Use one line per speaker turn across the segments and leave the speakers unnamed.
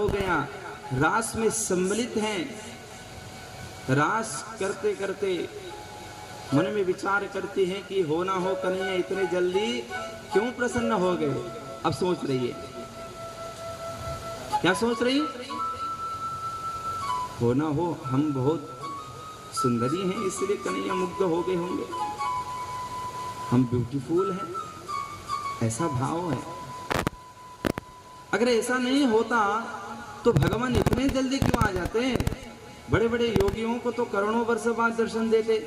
हो गया, रास में सम्मिलित हैं। रास करते करते मन में विचार करती हैं कि हो ना हो कन्हैया इतने जल्दी क्यों प्रसन्न हो गए। अब सोच रही है, क्या सोच रही? हो ना हो हम बहुत सुंदरी हैं इसलिए कन्हैया मुग्ध हो गए होंगे, हम ब्यूटीफुल हैं, ऐसा भाव है। अगर ऐसा नहीं होता तो भगवान इतने जल्दी क्यों आ जाते हैं? बड़े बड़े योगियों को तो करोड़ों वर्ष बाद दर्शन देते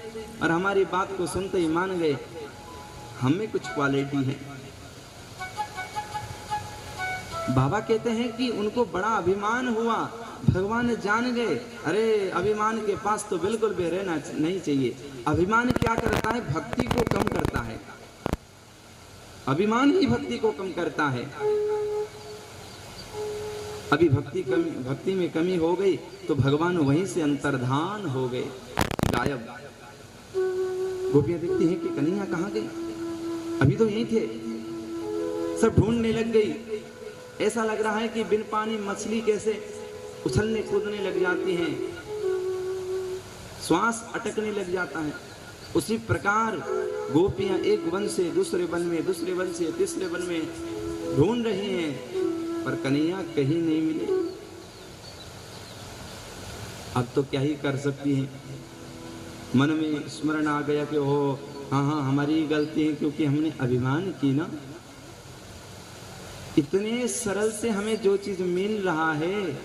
और हमारी बात को सुनते ही मान गए। हमें कुछ क्वालिटी है। बाबा कहते हैं कि उनको बड़ा अभिमान हुआ, भगवान जान गए, अरे अभिमान के पास तो बिल्कुल भी रहना नहीं चाहिए। अभिमान क्या करता है? भक्ति को कम करता है। अभिमान ही भक्ति को कम करता है। अभी भक्ति में कमी हो गई तो भगवान वहीं से अंतर्धान हो गए, गायब। गोपियां देखती हैं कि कन्हैया कहाँ गई, अभी तो यहीं थे। सब ढूंढने लग गई। ऐसा लग रहा है कि बिन पानी मछली कैसे उछलने कूदने लग जाती हैं, श्वास अटकने लग जाता है। उसी प्रकार गोपियां एक वन से दूसरे वन में, दूसरे वन से तीसरे वन में ढूंढ रही हैं, पर कन्हैया कहीं नहीं मिले। अब तो क्या ही कर सकती हैं। मन में स्मरण आ गया कि हो हाँ हमारी गलती है, क्योंकि हमने अभिमान की ना। इतने सरल से हमें जो चीज मिल रहा है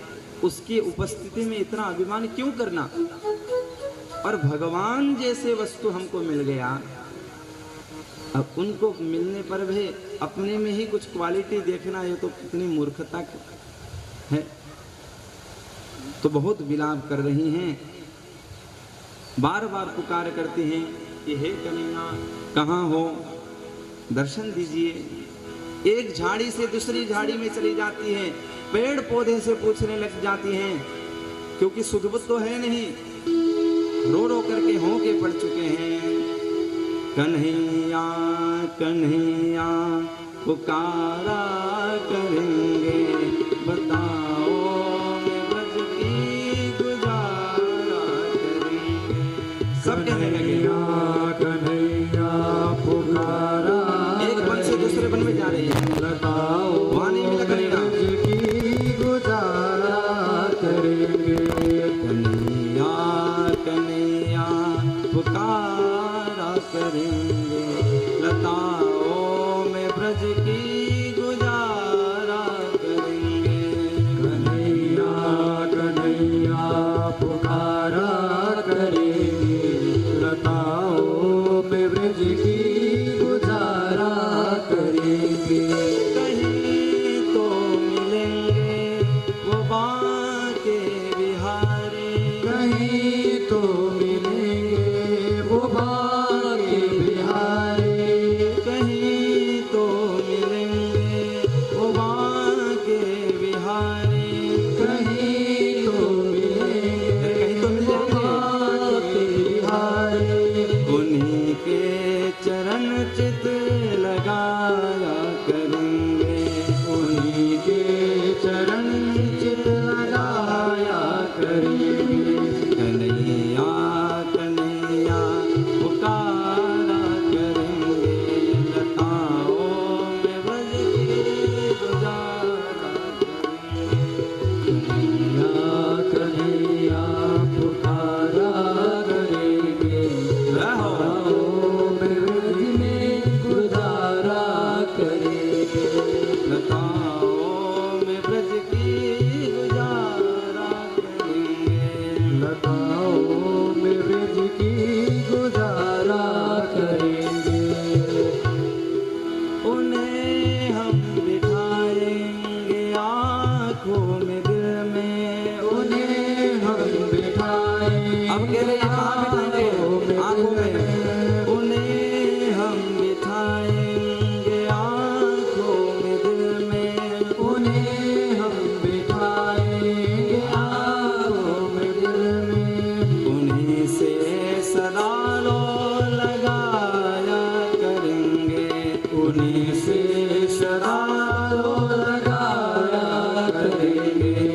उसकी उपस्थिति में इतना अभिमान क्यों करना? और भगवान जैसे वस्तु हमको मिल गया, अब उनको मिलने पर भी अपने में ही कुछ क्वालिटी देखना, ये तो कितनी मूर्खता है। तो बहुत विलाप कर रही हैं, बार बार पुकार करती हैं कि हे कन्हैया कहाँ हो, दर्शन दीजिए। एक झाड़ी से दूसरी झाड़ी में चली जाती हैं, पेड़ पौधे से पूछने लग जाती हैं, क्योंकि सुध-बुद्ध तो है नहीं, रो रो करके होंके पड़ चुके हैं। कन्हैया कन्हैया पुकारा करेंगे, बताओ मैं ब्रज की गुजारा करेंगे। सब कहने लगे कन्हैया पुकारा, एक वन से दूसरे वन में जा रही है, बताओ वहां नहीं मिला कन्हैया की गुजारा करेंगे। कन्हैया कन्हैया पुकारा करेंगे, लताओं में ब्रज की गुजारा करेंगे। कन्हैया कन्हैया पुकारा करेंगे, लताओं में ब्रज की गुजारा करेंगे। कहीं तो मिलेंगे वो बांके बिहारी, कहीं तो मिलेंगे वो बांके बिहारी, कहीं तो मिलेंगे वो बांके बिहारी, कहीं तो मिलेंगे, कहीं तो मिल जाएंगे बिहारी। उन्हीं के चरण चित लगाया करेंगे, उन्हीं के चरण चित लगाया करेंगे। कन्हैया कन्हैया पुकारा करेंगे, लताओं में ब्रज की गुजारा करेंगे। कन्हैया कन्हैया पुकारा करेंगे, लताओं में ब्रज में गुजारा करेंगे। लताओं में ब्रज की गुजारा करेंगे, लताओं में ब्रज की गुजारा करेंगे। उन्हें हम बिठाएंगे आँखों में दिल में, उन्हें हम बिठाएंगे। अब कह रहे कहाँ बिठाएंगे? आँखों में। उन्हें हम बिठाएंगे आँखों में दिल में, उन्हें हम बिठाएंगे आँखों में दिल में। उन्हीं से सदा लो लगाया करेंगे, उन्हीं से सदा लो लगाया करेंगे।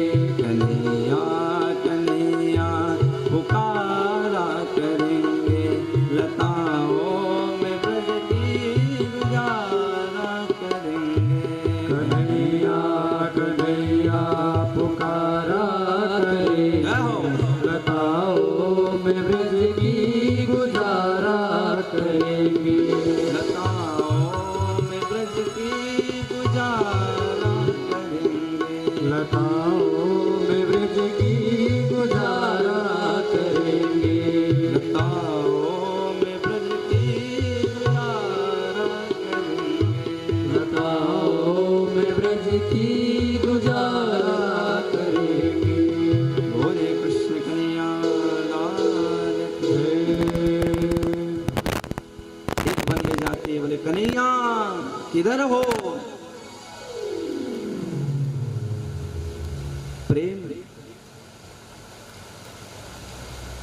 प्रेम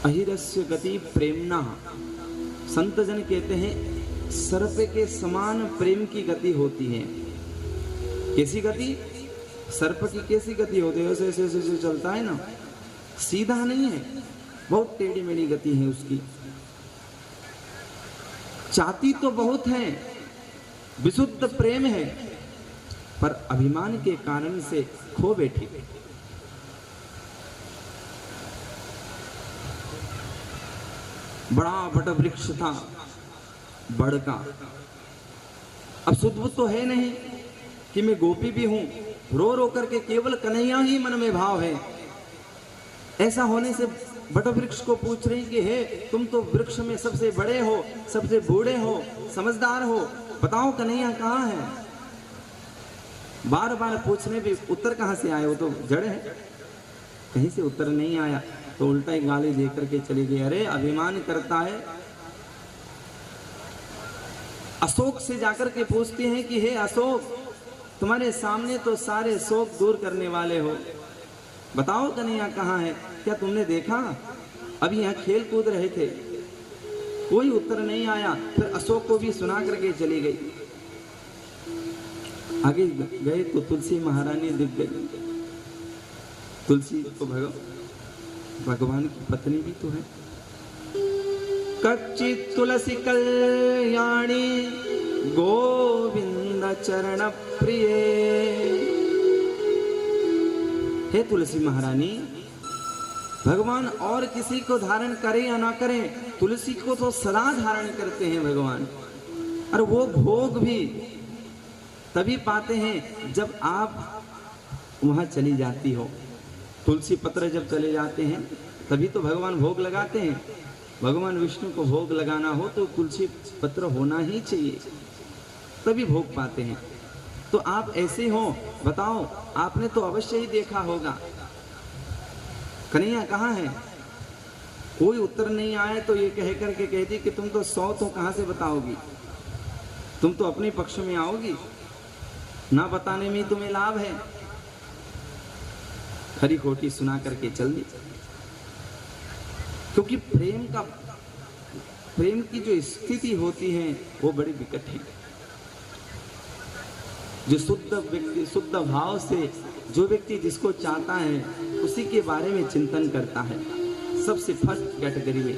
अहिरस्य गति प्रेमना, संत जन कहते हैं सर्प के समान प्रेम की गति होती है। कैसी गति? सर्प की कैसी गति होती है? ऐसे ऐसे ऐसे चलता है ना, सीधा नहीं है, बहुत टेढ़ी मेढ़ी गति है उसकी। चाहती तो बहुत है, विशुद्ध प्रेम है, पर अभिमान के कारण से खो बैठी। बड़ा बड़ा वृक्ष था बड़ का, अब सुध तो है नहीं कि मैं गोपी भी हूं, रो रो करके केवल कन्हैया ही मन में भाव है। ऐसा होने से बट वृक्ष को पूछ रही कि हे, तुम तो वृक्ष में सबसे बड़े हो, सबसे बूढ़े हो, समझदार हो, बताओ कन्हैया कहाँ है? बार बार पूछने भी उत्तर कहाँ से आए? वो तो जड़ है, कहीं से उत्तर नहीं आया, तो उल्टा ही गाली दे करके चली गई। अरे अभिमान करता है। अशोक से जाकर के पूछते हैं कि हे अशोक, तुम्हारे सामने तो सारे शोक दूर करने वाले हो, बताओ कन्हैया कहाँ है? क्या तुमने देखा? अभी यहाँ खेल कूद रहे थे। कोई उत्तर नहीं आया। फिर अशोक को भी सुना करके चली गई। आगे गए तो तुलसी महारानी दिख गई। तुलसी तो भगवान की पत्नी भी तो है। कच्चित तुलसी कल्याणी गोविंद चरण प्रिय। हे तुलसी महारानी, भगवान और किसी को धारण करें या ना करें, तुलसी को तो सदा धारण करते हैं भगवान। और वो भोग भी तभी पाते हैं जब आप वहां चली जाती हो। तुलसी पत्र जब चले जाते हैं तभी तो भगवान भोग लगाते हैं। भगवान विष्णु को भोग लगाना हो तो तुलसी पत्र होना ही चाहिए, तभी भोग पाते हैं। तो आप ऐसे हो, बताओ, आपने तो अवश्य ही देखा होगा कन्हैया कहाँ है? कोई उत्तर नहीं आया तो ये कह करके कहती कि तुम तो 100 तो कहाँ से बताओगी, तुम तो अपने पक्ष में आओगी, ना बताने में तुम्हें लाभ है। खरी खोटी सुना करके चल दी। क्योंकि प्रेम की जो स्थिति होती है वो बड़ी विकट है। जो शुद्ध व्यक्ति, शुद्ध भाव से जो व्यक्ति जिसको चाहता है उसी के बारे में चिंतन करता है, सबसे फर्स्ट कैटेगरी में।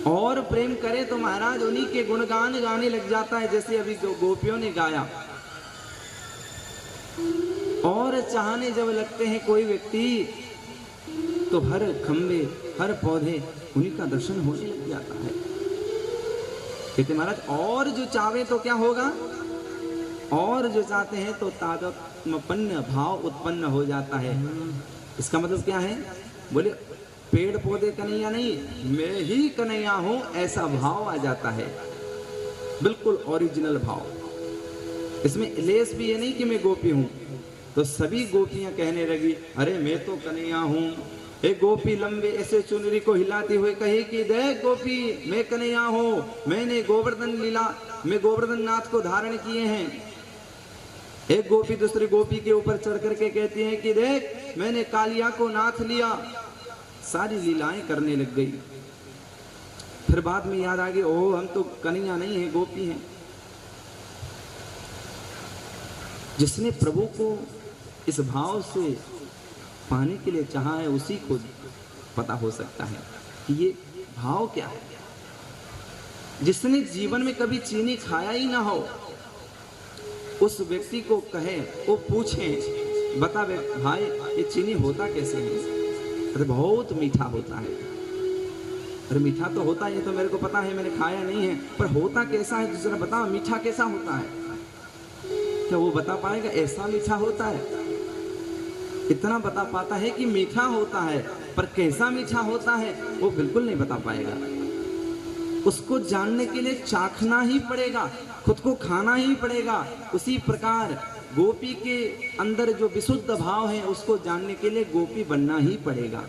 और प्रेम करे तो महाराज उन्हीं के गुणगान गाने लग जाता है, जैसे अभी गोपियों ने गाया। और चाहने जब लगते हैं कोई व्यक्ति तो हर खंबे, हर पौधे उन्हीं का दर्शन होने लग जाता है। कहते महाराज और जो चाहे तो क्या होगा, और जो चाहते हैं तो तादात्म्यपन्न भाव उत्पन्न हो जाता है। इसका मतलब क्या है? बोले पेड़ पौधे कन्हैया नहीं, मैं ही कन्हैया हूं, ऐसा भाव आ जाता है। बिल्कुल ओरिजिनल भाव। इसमें लेस भी ये नहीं कि मैं गोपी हूं। तो सभी गोपियां कहने लगी, अरे मैं तो कन्हैया हूं। एक गोपी लंबे ऐसे चुनरी को हिलाते हुए कही कि देख गोपी, मैं कन्हैया हूं, मैंने गोवर्धन लीला में गोवर्धन नाथ को धारण किए हैं। एक गोपी दूसरी गोपी के ऊपर चढ़ करके कहती है कि देख मैंने कालिया को नाथ लिया। सारी लीलाएं करने लग गई। फिर बाद में याद आ गई, ओह हम तो कन्हैया नहीं है, गोपी हैं। जिसने प्रभु को इस भाव से पाने के लिए चाहा है उसी को पता हो सकता है कि ये भाव क्या है। जिसने जीवन में कभी चीनी खाया ही ना हो उस व्यक्ति को कहे, वो पूछे, बता भाई ये चीनी होता कैसे है? अरे बहुत मीठा होता है। अरे मीठा तो होता है, ये तो मेरे को पता है, मैंने खाया नहीं है, पर होता कैसा है दूसरा बता, मीठा कैसा होता है? क्या वो बता पाएगा ऐसा मीठा होता है? इतना बता पाता है कि मीठा होता है, पर कैसा मीठा होता है वो बिल्कुल नहीं बता पाएगा। उसको जानने के लिए चाखना ही पड़ेगा, खुद को खाना ही पड़ेगा। उसी प्रकार गोपी के अंदर जो विशुद्ध भाव है उसको जानने के लिए गोपी बनना ही पड़ेगा।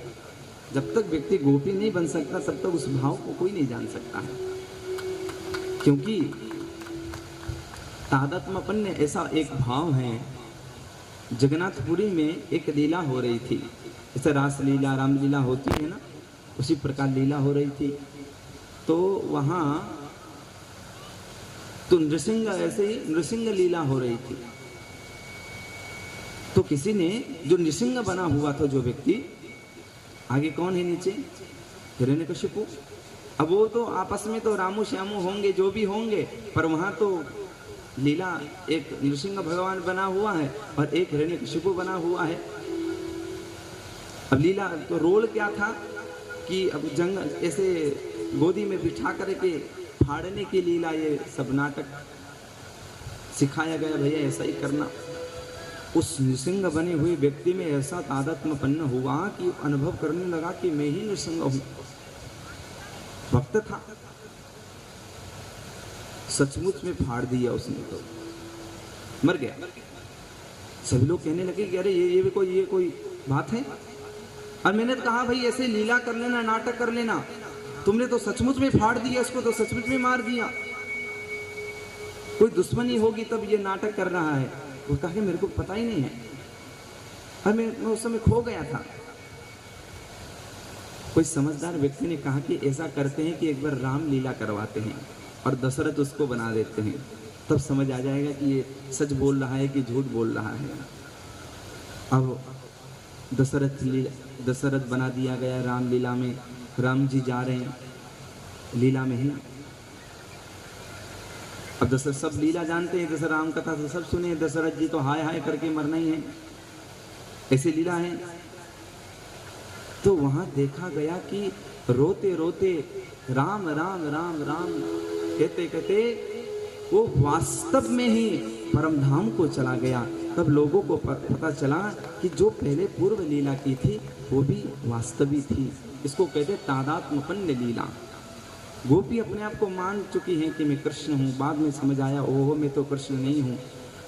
जब तक व्यक्ति गोपी नहीं बन सकता तब तक उस भाव को कोई नहीं जान सकता है। क्योंकि तादात्म्यपन्न ऐसा एक भाव है जगन्नाथपुरी में एक लीला हो रही थी, जैसे रास लीला रामलीला होती है ना, उसी प्रकार लीला हो रही थी। तो वहाँ तो नृसिंह, ऐसे ही नृसिंह लीला हो रही थी। तो किसी ने, जो नृसिंह बना हुआ था जो व्यक्ति, आगे कौन है नीचे, हिरण्यकशिपु। अब वो तो आपस में तो रामू श्यामू होंगे, जो भी होंगे, पर वहां तो लीला एक नृसिंह भगवान बना हुआ है और एक हिरण्यकशिपु बना हुआ है। अब लीला तो रोल क्या था कि अब जंग ऐसे गोदी में बिठा करके फाड़ने की लीला, ये सब नाटक सिखाया गया, भैया ऐसा ही करना। उस नृसिंह बने हुए व्यक्ति में ऐसा तादात्म्यपन्न हुआ कि अनुभव करने लगा कि मैं ही नृसिंह हूं। भक्त था, सचमुच में फाड़ दिया उसने, तो मर गया। सभी लोग कहने लगे कि अरे ये कोई बात है। और मैंने कहा भाई ऐसे लीला कर लेना, नाटक कर लेना, तुमने तो सचमुच में फाड़ दिया इसको, तो सचमुच में मार दिया। कोई दुश्मनी होगी तब ये नाटक कर रहा है। वो कहा कि मेरे को पता ही नहीं है, और मैं उस समय खो गया था। कोई समझदार व्यक्ति ने कहा कि ऐसा करते हैं कि एक बार राम लीला करवाते हैं और दशरथ उसको बना देते हैं, तब समझ आ जाएगा कि ये सच बोल रहा है कि झूठ बोल रहा है। अब दशरथ बना दिया गया राम लीला में। राम जी जा रहे हैं लीला में ही। अब दशरथ सब लीला जानते हैं, जैसे राम कथा तो सब सुने, दशरथ जी तो हाय हाय करके मरना ही है, ऐसी लीला है। तो वहां देखा गया कि रोते रोते राम राम राम राम कहते कहते वो वास्तव में ही परम धाम को चला गया। तब लोगों को पता चला कि जो पहले पूर्व लीला की थी वो भी वास्तविक थी। इसको कहते तादात्म्यपन्न लीला। गोपी अपने आप को मान चुकी हैं कि मैं कृष्ण हूँ, बाद में समझ आया ओहो मैं तो कृष्ण नहीं हूँ।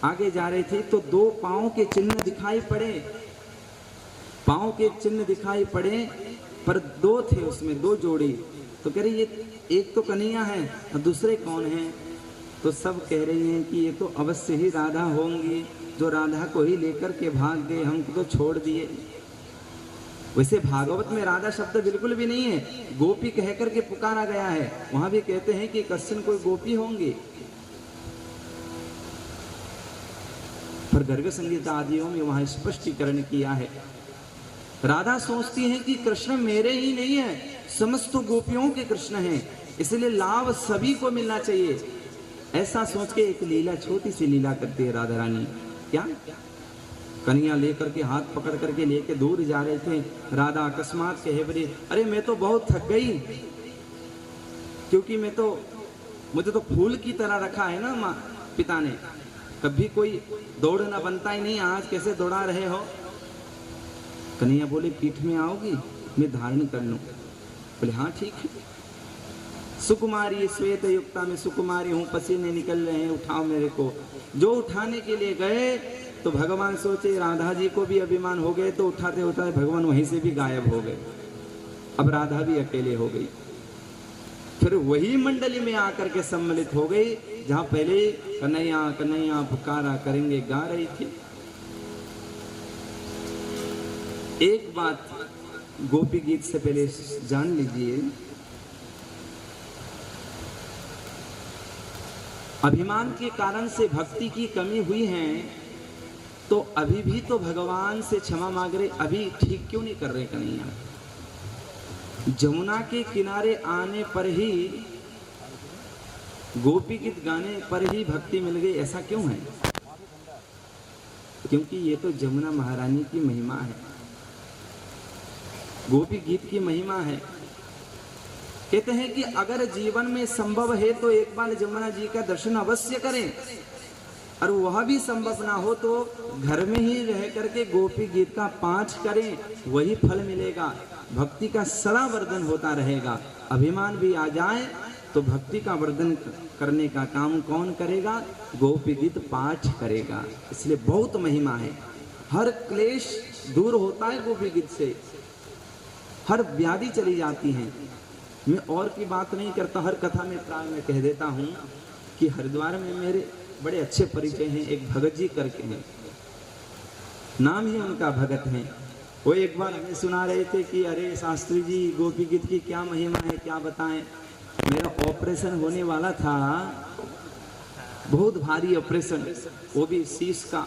आगे जा रहे थे तो दो पांव के चिन्ह दिखाई पड़े, पांव के चिन्ह दिखाई पड़े, पर दो थे उसमें, दो जोड़ी। तो कह रहे ये एक तो कन्हैया है और दूसरे कौन हैं? तो सब कह रही हैं कि ये तो अवश्य ही राधा होंगी, जो राधा को ही लेकर के भाग गए, हमको तो छोड़ दिए। वैसे भागवत में राधा शब्द बिल्कुल भी नहीं है, गोपी कह करके पुकारा गया है। वहां भी कहते हैं कि कश्चिन कोई गोपी होंगी, पर गर्ग संगीता आदियों में वहां स्पष्टीकरण किया है। राधा सोचती है कि कृष्ण मेरे ही नहीं है, समस्त गोपियों के कृष्ण हैं, इसलिए लाभ सभी को मिलना चाहिए। ऐसा सोच के एक लीला, छोटी सी लीला करती है राधा रानी। क्या कन्हैया लेकर के हाथ पकड़ करके लेके दूर जा रहे थे। राधा अकस्मात कहे बड़ी, अरे मैं तो बहुत थक गई, क्योंकि मुझे तो फूल की तरह रखा है ना माँ पिता ने, कभी कोई दौड़ना बनता ही नहीं, आज कैसे दौड़ा रहे हो? कन्हैया बोले पीठ में आओगी, मैं धारण कर लूं। बोले हाँ ठीक है। सुकुमारी श्वेत युक्ता में सुकुमारी हूँ, पसीने निकल रहे हैं, उठाओ मेरे को। जो उठाने के लिए गए तो भगवान सोचे राधा जी को भी अभिमान हो गए, तो उठाते उठाते भगवान वहीं से भी गायब हो गए। अब राधा भी अकेले हो गई। फिर वही मंडली में आकर के सम्मिलित हो गई जहां पहले कन्हैया कन्हैया पुकारा करेंगे गा रही थी। एक बात गोपी गीत से पहले जान लीजिए, अभिमान के कारण से भक्ति की कमी हुई है, तो अभी भी तो भगवान से क्षमा मांग रहे, अभी ठीक क्यों नहीं कर रहे कन्हैया? जमुना के किनारे आने पर ही, गोपी गीत गाने पर ही भक्ति मिल गई, ऐसा क्यों है? क्योंकि ये तो जमुना महारानी की महिमा है, गोपी गीत की महिमा है। कहते हैं कि अगर जीवन में संभव है तो एक बार जमुना जी का दर्शन अवश्य करें, और वह भी संभव ना हो तो घर में ही रह करके गोपी गीत का पाठ करें, वही फल मिलेगा। भक्ति का सदा वर्धन होता रहेगा। अभिमान भी आ जाए तो भक्ति का वर्धन करने का काम कौन करेगा? गोपी गीत पाठ करेगा। इसलिए बहुत महिमा है। हर क्लेश दूर होता है गोपी गीत से, हर व्याधि चली जाती है। मैं और की बात नहीं करता, हर कथा में प्राय में कह देता हूँ कि हरिद्वार में मेरे बड़े अच्छे परिचय हैं, एक भगत जी करके हैं। नाम ही उनका भगत है। वो एक बार हमें सुना रहे थे कि अरे शास्त्री जी गोपी गीत की क्या महिमा है, क्या बताएं। मेरा ऑपरेशन होने वाला था, बहुत भारी ऑपरेशन, वो भी शीश का।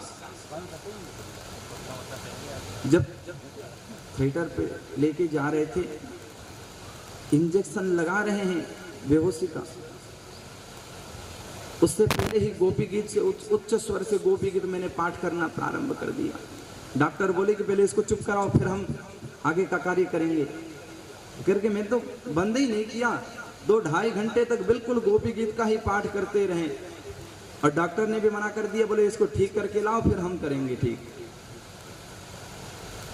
जब थिएटर पे लेके जा रहे थे, इंजेक्शन लगा रहे हैं बेहोशी का, उससे पहले ही गोपी गीत से उच्च स्वर से गोपी गीत मैंने पाठ करना प्रारंभ कर दिया। डॉक्टर बोले कि पहले इसको चुप कराओ, फिर हम आगे का कार्य करेंगे करके मैं तो बंद ही नहीं किया। 2-2.5 घंटे तक बिल्कुल गोपी गीत का ही पाठ करते रहे, और डॉक्टर ने भी मना कर दिया, बोले इसको ठीक करके लाओ फिर हम करेंगे ठीक।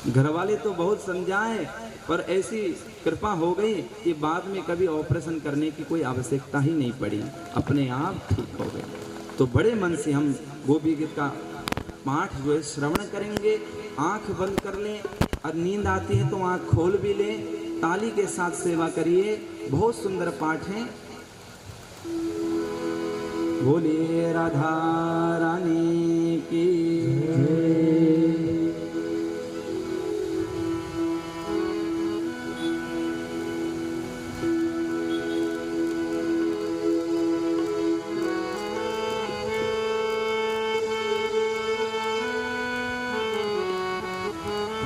घर वाले तो बहुत समझाए, पर ऐसी कृपा हो गई कि बाद में कभी ऑपरेशन करने की कोई आवश्यकता ही नहीं पड़ी, अपने आप ठीक हो गए। तो बड़े मन से हम गोपी गीत का पाठ जो है श्रवण करेंगे। आंख बंद कर लें, और नींद आती है तो आंख खोल भी लें, ताली के साथ सेवा करिए। बहुत सुंदर पाठ है। बोलिए राधा रानी की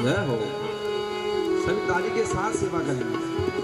जय हो। सभी ताली के साथ सेवा करेंगे।